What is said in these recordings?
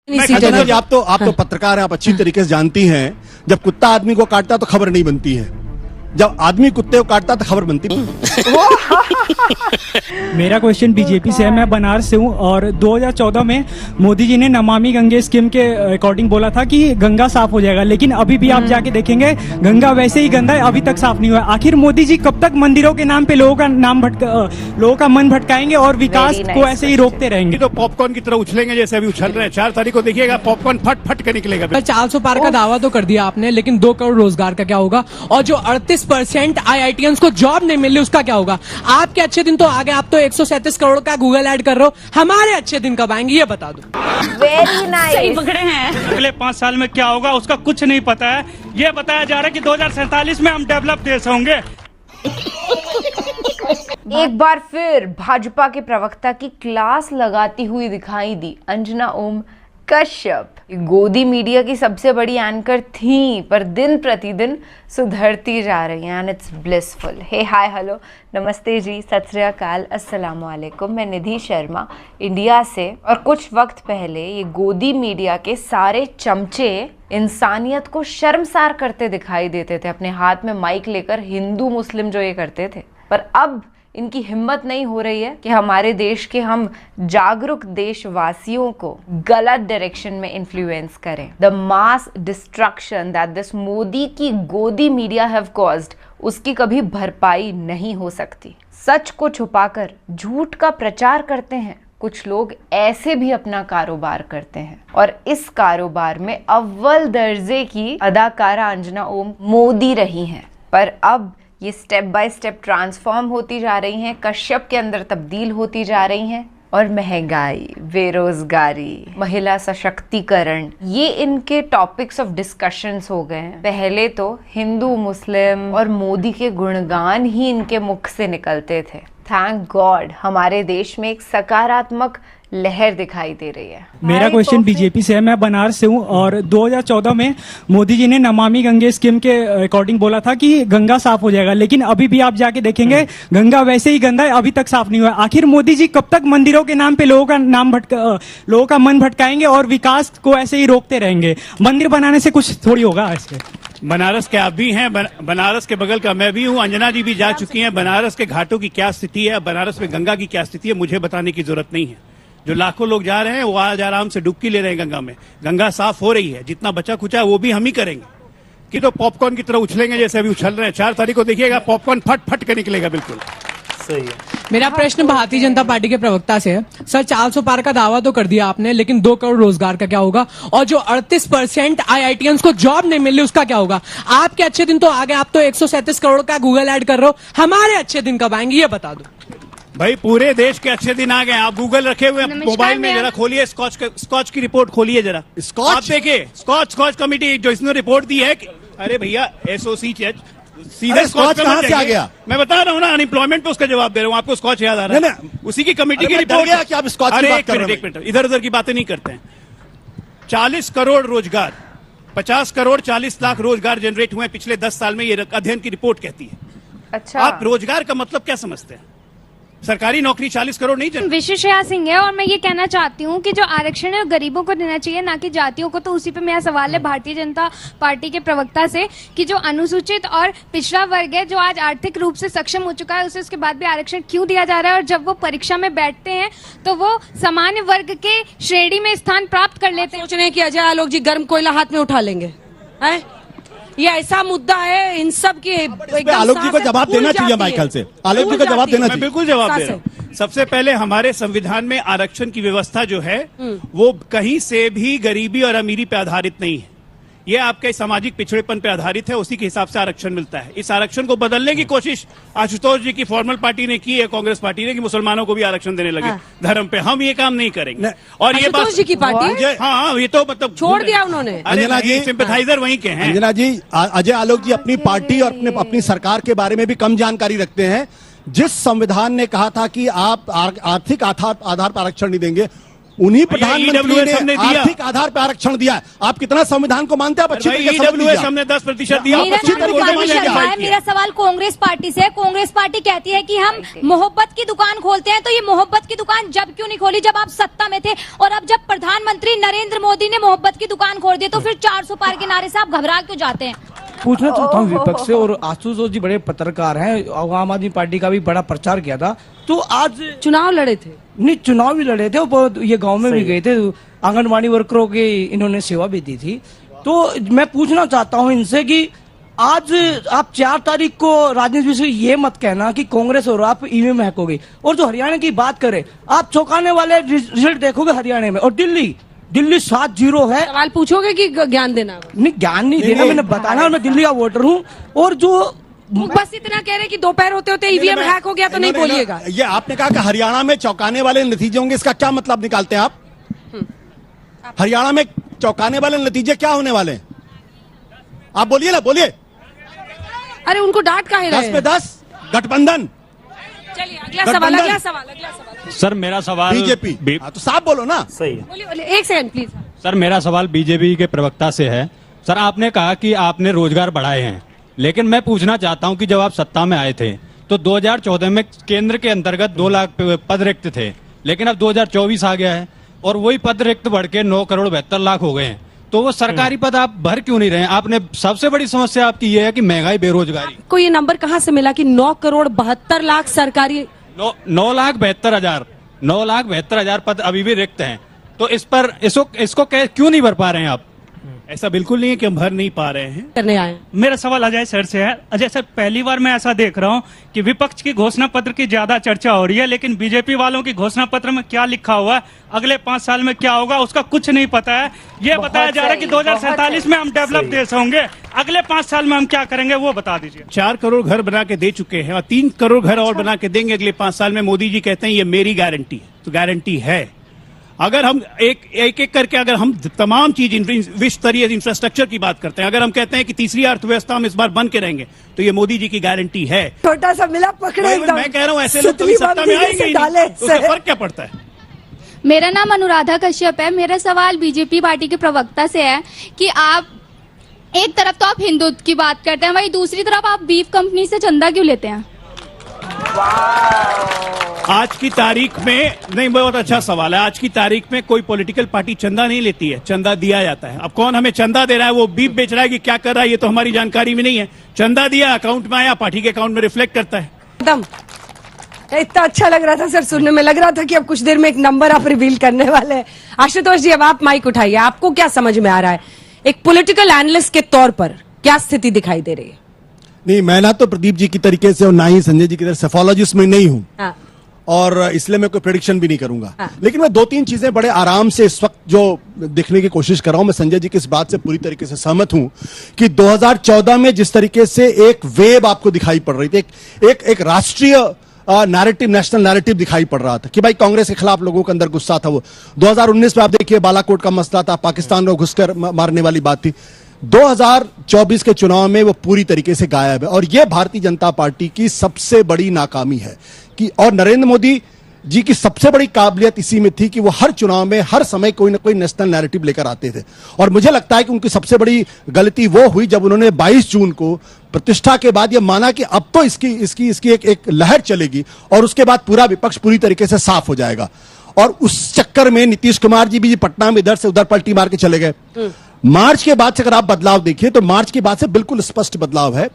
अंजना जी, आप तो पत्रकार हैं, आप अच्छी तरीके से जानती हैं, जब कुत्ता आदमी को काटता है तो खबर नहीं बनती है, जब आदमी कुत्ते को काटता है तो खबर बनती है। मेरा क्वेश्चन बीजेपी से है। मैं बनारस से हूँ और 2014 में मोदी जी ने नमामि गंगे स्कीम के अकॉर्डिंग बोला था कि गंगा साफ हो जाएगा, लेकिन अभी भी आप जाके देखेंगे गंगा वैसे ही गंदा है, अभी तक साफ नहीं हुआ। आखिर मोदी जी कब तक मंदिरों के नाम पे लोगों का मन भटकाएंगे और विकास को ऐसे ही रोकते रहेंगे? तो पॉपकॉर्न की तरह उछलेंगे जैसे अभी उछल रहे हैं। 4 तारीख को देखिएगा पॉपकॉर्न फट फट के निकलेगा। 400 पार का दावा तो कर दिया आपने, लेकिन 2 करोड़ रोजगार का क्या होगा? और जो 38% IITians को जॉब नहीं मिल रही उसका क्या होगा? आपके अच्छे दिन तो आ गए, आप तो 137 करोड़ का गूगल ऐड कर रहे हो, हमारे अच्छे दिन कब आएंगे ये बता दो। वेरी नाइस, सही पकड़े हैं। अगले 5 साल में क्या होगा उसका कुछ नहीं पता है। ये बताया जा रहा है कि 2047 में हम डेवलप देश होंगे। एक बार फिर भाजपा के प्रवक्ता की क्लास लगाती हुई दिखाई दी अंजना ओम कश्यप। गोदी मीडिया की सबसे बड़ी एंकर थी, पर दिन प्रतिदिन सुधरती जा रही हैं and it's blissful. Hey hi hello नमस्ते जी, सत श्री अकाल, अस्सलाम वालेकुम। मैं निधि शर्मा इंडिया से। और कुछ वक्त पहले ये गोदी मीडिया के सारे चमचे इंसानियत को शर्मसार करते दिखाई देते थे, अपने हाथ में माइक लेकर हिंदू मुस्लिम जो ये करते थे। पर अब इनकी हिम्मत नहीं हो रही है कि हमारे देश के हम जागरूक देशवासियों को गलत डायरेक्शन में इन्फ्लुएंस करें। The mass destruction that this Modi की गोदी मीडिया हैव कॉज्ड, उसकी कभी भरपाई नहीं हो सकती। सच को छुपाकर झूठ का प्रचार करते हैं कुछ लोग, ऐसे भी अपना कारोबार करते हैं। और इस कारोबार में अव्वल दर्जे की अदाकारा अंजना ओम मोदी रही हैं, पर अब ये स्टेप बाय स्टेप ट्रांसफॉर्म होती जा रही हैं, कश्यप के अंदर तब्दील होती जा रही हैं। और महंगाई, बेरोजगारी, महिला सशक्तिकरण, ये इनके टॉपिक्स ऑफ डिस्कशंस हो गए हैं। पहले तो हिंदू मुस्लिम और मोदी के गुणगान ही इनके मुख से निकलते थे। थैंक गॉड हमारे देश में एक सकारात्मक लहर दिखाई दे रही है। मेरा क्वेश्चन बीजेपी से है। मैं बनारस से हूँ और 2014 में मोदी जी ने नमामि गंगे स्कीम के अकॉर्डिंग बोला था कि गंगा साफ हो जाएगा, लेकिन अभी भी आप जाके देखेंगे गंगा वैसे ही गंदा है, अभी तक साफ नहीं हुआ। आखिर मोदी जी कब तक मंदिरों के नाम पे लोगों का मन भटकाएंगे और विकास को ऐसे ही रोकते रहेंगे? मंदिर बनाने से कुछ थोड़ी होगा ऐसे। बनारस के आप भी हैं, बनारस के बगल का मैं भी हूं, अंजना जी भी जा चुकी हैं। बनारस के घाटों की क्या स्थिति है, बनारस में गंगा की क्या स्थिति है, मुझे बताने की जरूरत नहीं है। जो लाखों लोग जा रहे हैं वो आज आराम से डुबकी ले रहे हैं गंगा में। गंगा साफ हो रही है, जितना बचा खुचा है वो भी हम ही करेंगे। कि तो पॉपकॉर्न की तरह उछलेंगे जैसे अभी उछल रहे हैं। 4 तारीख को देखिएगा पॉपकॉर्न फट फट के निकलेगा। बिल्कुल सही है। मेरा प्रश्न भारतीय जनता पार्टी के प्रवक्ता से है। सर 400 पार का दावा तो कर दिया आपने, लेकिन 2 करोड़ रोजगार का क्या होगा? और जो 38% IITians को जॉब नहीं मिल रही उसका क्या होगा? आपके अच्छे दिन तो आ गए, आप तो 137 करोड़ का गूगल ऐड कर रहे हो, हमारे अच्छे दिन कब आएंगे ये बता दो। भाई पूरे देश के अच्छे दिन आ गए। आप गूगल रखे हुए मोबाइल में, जरा खोलिए स्कॉच की रिपोर्ट खोलिए जरा। स्कॉच आप देखिए, स्कॉच कमेटी जो इसने रिपोर्ट दी है। अरे भैया SOC सीधे स्कॉच कहां से आ गया? मैं बता रहा हूँ ना, अनएम्प्लॉयमेंट पे उसका जवाब दे रहा हूँ। आपको स्कॉच याद आ रहा है? उसी की कमेटी की रिपोर्ट है कि आप स्कॉच की बात कर रहे हैं। एक मिनट, इधर उधर की बातें नहीं करते हैं। 40 करोड़ रोजगार, 50 करोड़ 40 लाख रोजगार जनरेट हुए पिछले 10 साल में, ये अध्ययन की रिपोर्ट कहती है। अच्छा, आप रोजगार का मतलब क्या समझते हैं? सरकारी नौकरी 40 करोड़ नहीं जनरेट। विशेषया सिंह है और मैं ये कहना चाहती हूँ कि जो आरक्षण है गरीबों को देना चाहिए, ना कि जातियों को। तो उसी पे मेरा सवाल है भारतीय जनता पार्टी के प्रवक्ता से कि जो अनुसूचित और पिछड़ा वर्ग है, जो आज आर्थिक रूप से सक्षम हो चुका है, उसे उसके बाद भी आरक्षण क्यों दिया जा रहा है? और जब वो परीक्षा में बैठते हैं तो वो सामान्य वर्ग के श्रेणी में स्थान प्राप्त कर लेते हैं। सोच रहे हैं कि अजय आलोक जी गर्म कोयला हाथ में उठा लेंगे हैं? ये ऐसा मुद्दा है इन सब की। आलोक जी को जवाब देना चाहिए, माइकल से आलोक जी को जवाब देना चाहिए। बिल्कुल जवाब दे रहा हूं। सबसे पहले हमारे संविधान में आरक्षण की व्यवस्था जो है वो कहीं से भी गरीबी और अमीरी पे आधारित नहीं है। ये आपके सामाजिक पिछड़ेपन पे आधारित है, उसी के हिसाब से आरक्षण मिलता है। इस आरक्षण को बदलने की कोशिश आशुतोष जी की फॉर्मल पार्टी ने की है, कांग्रेस पार्टी ने, कि मुसलमानों को भी आरक्षण देने लगे धर्म पे। हम ये काम नहीं करेंगे। और ये बात जी की पार्टी, हाँ, ये तो मतलब छोड़ दिया उन्होंने। अंजना जी सिंपैथाइजर वहीं के हैं। अंजना जी, अजय आलोक जी अपनी पार्टी और अपनी सरकार के बारे में भी कम जानकारी रखते हैं। जिस संविधान ने कहा था कि आप आर्थिक आधार पर आरक्षण नहीं देंगे, उन्हीं प्रधानमंत्री EWS हमने ने दिया। आर्थिक आधार पर आरक्षण दिया है। आप कितना संविधान को मानते हैं? आप अच्छी तरीके से समझ लीजिए। हमने 10% दिया। मेरा अच्छी नाम तरीके से रूपाली समझ शर्मा है। लीजिए। मेरा सवाल कांग्रेस पार्टी से है। कांग्रेस पार्टी कहती है कि हम मोहब्बत की दुकान खोलते हैं, तो ये मोहब्बत की दुकान जब क्यों नहीं खोली जब आप सत्ता में थे? और अब जब प्रधानमंत्री नरेंद्र मोदी ने मोहब्बत की दुकान खोल दी तो फिर 400 पार के नारे से आप घबरा क्यों जाते हैं? पूछना चाहता हूँ विपक्ष से, और आशुतोष जी बड़े पत्रकार हैं, आम आदमी पार्टी का भी बड़ा प्रचार किया था, तो आज चुनाव लड़े थे, नहीं चुनाव भी लड़े थे, और ये गांव में भी गए थे, आंगनबाड़ी वर्करों की इन्होंने सेवा भी दी थी। तो मैं पूछना चाहता हूँ इनसे कि आज आप 4 तारीख को राजनीति विषय ये मत कहना कि कांग्रेस और आप ईवीएम हैक हो गई। और जो हरियाणा की बात करें, आप चौंकाने वाले रिजल्ट देखोगे हरियाणा में। और दिल्ली 7-0 है। सवाल पूछोगे कि ज्ञान देना? नहीं, ज्ञान नहीं देना, मैंने बताना मैं दिल्ली का वोटर हूँ। और जो बस इतना कह रहे कि दोपहर होते होते ईवीएम हैक हो गया तो नहीं बोलिएगा। ये आपने कहा कि हरियाणा में चौंकाने वाले नतीजे होंगे, इसका क्या मतलब निकालते हैं आप? हरियाणा में चौंकाने वाले नतीजे क्या होने वाले हैं? आप बोलिए ना, बोलिए। अरे उनको डांट काहे रहे 10 पे 10 गठबंधन। चलिए अगला सवाल। सर मेरा सवाल बीजेपी। तो साफ बोलो ना। बोलिए, एक सेकंड प्लीज। सर मेरा सवाल बीजेपी के प्रवक्ता से है। सर आपने कहा कि आपने रोजगार बढ़ाए हैं, लेकिन मैं पूछना चाहता हूं कि जब आप सत्ता में आए थे तो 2014 में केंद्र के अंतर्गत 2 लाख पद रिक्त थे, लेकिन अब 2024 आ गया है और वही पद रिक्त बढ़ के 9 करोड़ 72 लाख हो गए हैं। तो वो सरकारी पद आप भर क्यों नहीं रहे? आपने सबसे बड़ी समस्या आपकी ये है कि महंगाई, बेरोजगारी। को ये नंबर कहाँ से मिला कि 9 करोड़ 72 लाख सरकारी? 9 लाख 72 हजार पद अभी भी रिक्त हैं। तो इस पर इसको क्यों नहीं भर पा रहे हैं आप? ऐसा बिल्कुल नहीं है कि हम भर नहीं पा रहे हैं। करने आए। मेरा सवाल अजय सर से है। अजय सर, पहली बार मैं ऐसा देख रहा हूँ कि विपक्ष की घोषणा पत्र की ज्यादा चर्चा हो रही है, लेकिन बीजेपी वालों की घोषणा पत्र में क्या लिखा हुआ है, अगले 5 साल में क्या होगा, उसका कुछ नहीं पता है। ये बताया जा रहा है कि 2047 में हम डेवलप देश होंगे, अगले 5 साल में हम क्या करेंगे वो बता दीजिए। 4 करोड़ घर बना के दे चुके हैं और 3 करोड़ घर और बना के देंगे अगले 5 साल में। मोदी जी कहते हैं ये मेरी गारंटी है, तो गारंटी है। अगर हम एक करके अगर हम तमाम चीज विश्व स्तरीय इंफ्रास्ट्रक्चर की बात करते हैं, अगर हम कहते हैं कि तीसरी अर्थव्यवस्था हम इस बार बन के रहेंगे, तो ये मोदी जी की गारंटी है। छोटा सा मिला पकड़े एकदम। मैं कह रहा हूं ऐसे लोग कभी सत्ता में आएंगे ही नहीं, तो उससे फर्क क्या पड़ता है? मेरा नाम अनुराधा कश्यप है। मेरा सवाल बीजेपी पार्टी के प्रवक्ता से है कि आप एक तरफ तो आप हिंदुत्व की बात करते हैं, वहीं दूसरी तरफ आप बीफ कंपनी से चंदा क्यों लेते हैं? आज की तारीख में नहीं, बहुत अच्छा सवाल है। आज की तारीख में कोई पॉलिटिकल पार्टी चंदा नहीं लेती है, चंदा दिया जाता है। अब कौन हमें चंदा दे रहा है, वो बीफ बेच रहा है कि क्या कर रहा है, ये तो हमारी जानकारी में नहीं है। चंदा दिया, अकाउंट में आया, पार्टी के अकाउंट में रिफ्लेक्ट करता है। एकदम इतना अच्छा लग रहा था सर, सुनने में लग रहा था कि अब कुछ देर में एक नंबर आप रिवील करने वाले हैं। आशुतोष जी, अब आप माइक उठाइए। आपको क्या समझ में आ रहा है, एक पॉलिटिकल एनालिस्ट के तौर पर क्या स्थिति दिखाई दे रही है? नहीं, मैं ना तो प्रदीप जी की तरीके से और ना ही संजय जी की तरह सेफोलॉजिस्ट में नहीं हूं। हाँ। और इसलिए मैं कोई प्रेडिक्शन भी नहीं करूंगा। लेकिन मैं 2-3 चीजें बड़े आराम से इस वक्त जो देखने की कोशिश कर रहा हूं। मैं संजय जी की इस बात से पूरी तरीके से सहमत हूं कि 2014 में जिस तरीके से एक वेव आपको दिखाई पड़ रही थी, एक राष्ट्रीय नैरेटिव, नेशनल नैरेटिव दिखाई पड़ रहा था कि भाई कांग्रेस के खिलाफ लोगों के अंदर गुस्सा था। वो 2019 में आप देखिए बालाकोट का मसला था, पाकिस्तान को घुसकर मारने वाली बात थी। 2024 के चुनाव में वो पूरी तरीके से गायब है। और यह भारतीय जनता पार्टी की सबसे बड़ी नाकामी है कि, और नरेंद्र मोदी जी की सबसे बड़ी काबिलियत इसी में थी कि वो हर चुनाव में हर समय कोई ना कोई नेशनल नैरेटिव लेकर आते थे। और मुझे लगता है कि उनकी सबसे बड़ी गलती वो हुई जब उन्होंने 22 जून को प्रतिष्ठा के बाद ये माना कि अब तो इसकी एक लहर चलेगी और उसके बाद पूरा विपक्ष पूरी तरीके से साफ हो जाएगा। और उस चक्कर में नीतीश कुमार जी भी पटना में इधर से उधर पलटी मार के चले गए। मार्च के बाद से अगर आप बदलाव देखिए तो मार्च के बाद से बिल्कुल स्पष्ट बदलाव है।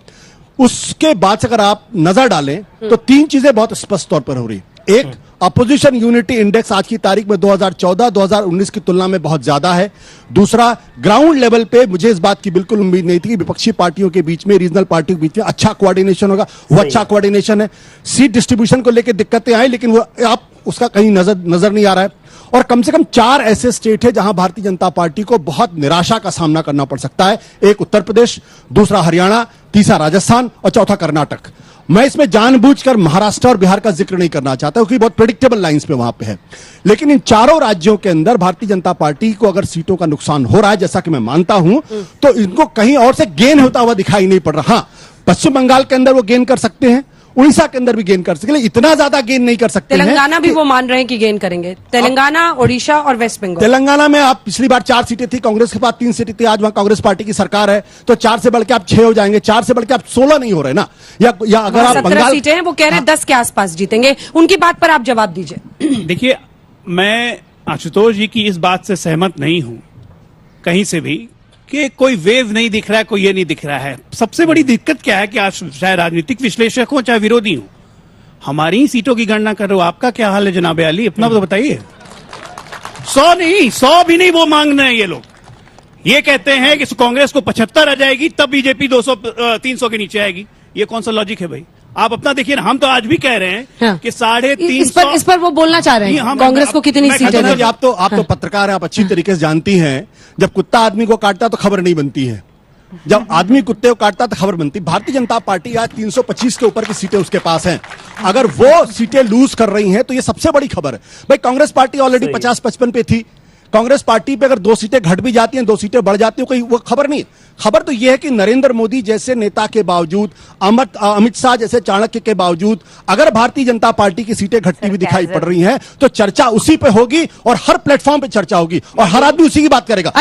उसके बाद से अगर आप नजर डालें तो 3 चीजें बहुत स्पष्ट तौर पर हो रही। एक, अपोजिशन यूनिटी इंडेक्स आज की तारीख में 2014-2019 की तुलना में बहुत ज्यादा है। दूसरा, ग्राउंड लेवल पे मुझे इस बात की बिल्कुल उम्मीद नहीं थी कि विपक्षी पार्टियों के बीच में, रीजनल पार्टियों के बीच में अच्छा कोऑर्डिनेशन होगा। वो अच्छा कोऑर्डिनेशन है। सीट डिस्ट्रीब्यूशन को लेकर दिक्कतें आई, लेकिन वो आप उसका कहीं नजर नहीं आ रहा है। और कम से कम 4 ऐसे स्टेट है जहां भारतीय जनता पार्टी को बहुत निराशा का सामना करना पड़ सकता है। एक उत्तर प्रदेश, दूसरा हरियाणा, तीसरा राजस्थान और चौथा कर्नाटक। मैं इसमें जानबूझकर महाराष्ट्र और बिहार का जिक्र नहीं करना चाहता क्योंकि बहुत प्रेडिक्टेबल लाइंस पे वहां पे है। लेकिन इन चारों राज्यों के अंदर भारतीय जनता पार्टी को अगर सीटों का नुकसान हो रहा है, जैसा कि मैं मानता हूं, तो इनको कहीं और से गेन होता हुआ दिखाई नहीं पड़ रहा। हाँ, पश्चिम बंगाल के अंदर वो गेन कर सकते हैं, उड़ीसा के अंदर भी गेन कर सके, इतना ज्यादा गेन नहीं कर सकते हैं। तेलंगाना भी वो मान रहे हैं कि गेन करेंगे, तेलंगाना, ओडिशा और वेस्ट बंगाल। तेलंगाना में आप पिछली बार 4 सीटें थी, कांग्रेस के पास 3 सीटें थी, आज वहां कांग्रेस पार्टी की सरकार है, तो 4 से बढ़ के आप 6 हो जाएंगे, 4 से बढ़ के आप 16 नहीं हो रहे ना। या अगर आप 17 सीटें हैं, वो कह रहे हैं 10 के आसपास जीतेंगे। उनकी बात पर आप जवाब दीजिए। देखिए, मैं आशुतोष जी की इस बात से सहमत नहीं हूं कहीं से भी कि कोई वेव नहीं दिख रहा है, कोई ये नहीं दिख रहा है। सबसे बड़ी दिक्कत क्या है कि आज चाहे राजनीतिक विश्लेषक हो चाहे विरोधी हो, हमारी ही सीटों की गणना कर रहे हो। आपका क्या हाल है जनाब अली, अपना तो बताइए। 100 भी नहीं वो मांग रहे हैं ये लोग। ये कहते हैं कि कांग्रेस को 75 आ जाएगी तब बीजेपी 300 के नीचे आएगी। ये कौन सा लॉजिक है भाई? आप अपना देखिए ना। हम तो आज भी कह रहे हैं हाँ। कि 350 इस पर वो बोलना चाह रहे हैं कांग्रेस को कितनी सीटें दें। आप तो पत्रकार हैं, आप अच्छी तरीके से जानती हैं, जब कुत्ता आदमी को काटता तो खबर नहीं बनती है, जब आदमी कुत्ते को काटता तो खबर बनती। भारतीय जनता पार्टी आज 325 के ऊपर की सीटें उसके पास हैं। अगर वो सीटें लूज कर रही हैं तो ये सबसे बड़ी खबर है भाई। कांग्रेस पार्टी ऑलरेडी 50-55 पे थी। कांग्रेस पार्टी पे अगर 2 सीटें घट भी जाती हैं, 2 सीटें बढ़ जाती हैं, कोई वो खबर नहीं। खबर तो यह है कि नरेंद्र मोदी जैसे नेता के बावजूद, अमित शाह जैसे चाणक्य के बावजूद, अगर भारतीय जनता पार्टी की सीटें घटती हुई दिखाई पड़ रही हैं तो चर्चा उसी पे होगी और हर प्लेटफॉर्म पे चर्चा होगी और हर आदमी उसी की बात करेगा।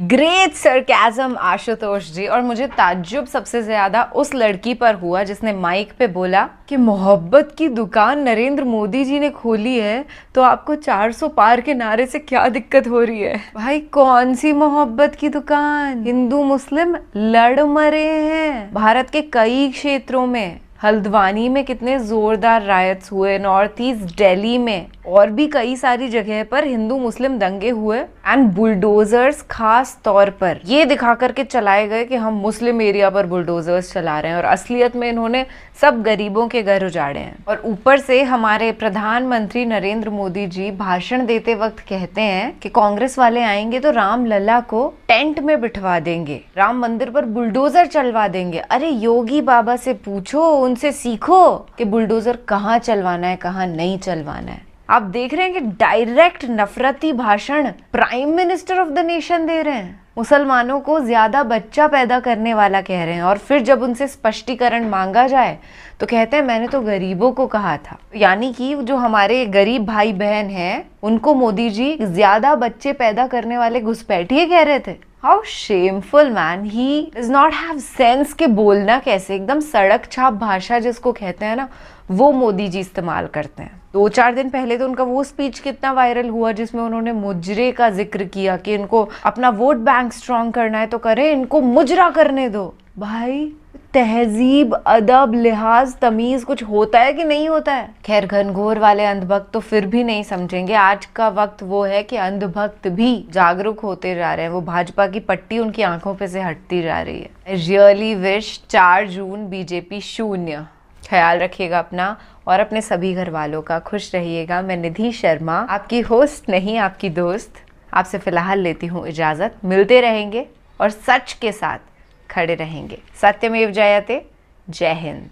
ग्रेट सरकाज़म आशुतोष जी। और मुझे ताज्जुब सबसे ज्यादा उस लड़की पर हुआ जिसने माइक पे बोला कि मोहब्बत की दुकान नरेंद्र मोदी जी ने खोली है तो आपको 400 पार के नारे से क्या दिक्कत हो रही है। भाई कौन सी मोहब्बत की दुकान? हिंदू मुस्लिम लड़ मरे हैं। भारत के कई क्षेत्रों में, हल्द्वानी में कितने जोरदार रायट्स हुए, नॉर्थ ईस्ट दिल्ली में और भी कई सारी जगह पर हिंदू मुस्लिम दंगे हुए एंड बुलडोजर्स खास तौर पर ये दिखा करके चलाए गए कि हम मुस्लिम एरिया पर बुलडोजर्स चला रहे हैं और असलियत में इन्होंने सब गरीबों के घर उजाड़े हैं। और ऊपर से हमारे प्रधानमंत्री नरेंद्र मोदी जी भाषण देते वक्त कहते हैं कि कांग्रेस वाले आएंगे तो राम लला को टेंट में बिठवा देंगे, राम मंदिर पर बुलडोजर चलवा देंगे। अरे योगी बाबा से पूछो, उनसे सीखो कि बुलडोजर कहाँ चलवाना है, कहाँ नहीं चलवाना है। आप देख रहे हैं कि डायरेक्ट नफरती भाषण prime minister of the nation दे रहे हैं। मुसलमानों को ज्यादा बच्चा पैदा करने वाला कह रहे हैं और फिर जब उनसे स्पष्टीकरण मांगा जाए तो कहते हैं मैंने तो गरीबों को कहा था। यानी कि जो हमारे गरीब भाई बहन हैं उनको मोदी जी ज्यादा बच्चे पैदा करने वाले घुसपैठिए कह रहे थे। How shameful man, he does not have sense के बोलना कैसे, एकदम सड़क छाप भाषा जिसको कहते हैं ना, वो मोदी जी इस्तेमाल करते हैं। 2-4 दिन पहले तो उनका वो स्पीच कितना वायरल हुआ जिसमें उन्होंने मुजरे का जिक्र किया कि इनको अपना वोट बैंक स्ट्रांग करना है तो करें, इनको मुजरा करने दो। भाई तहजीब, अदब, लिहाज, तमीज कुछ होता है कि नहीं होता है? खैर घनघोर वाले अंधभक्त तो फिर भी नहीं समझेंगे। आज का वक्त वो है कि अंधभक्त भी जागरूक होते जा रहे हैं। वो भाजपा की पट्टी उनकी आंखों पे से हटती जा रही है। रियली विश 4 जून बीजेपी 0। ख्याल रखिएगा अपना और अपने सभी घर वालों का। खुश रहिएगा। मैं निधि शर्मा, आपकी होस्ट नहीं आपकी दोस्त, आपसे फिलहाल लेती हूँ इजाजत। मिलते रहेंगे और सच के साथ खड़े रहेंगे। सत्यमेव जयते। जय हिंद।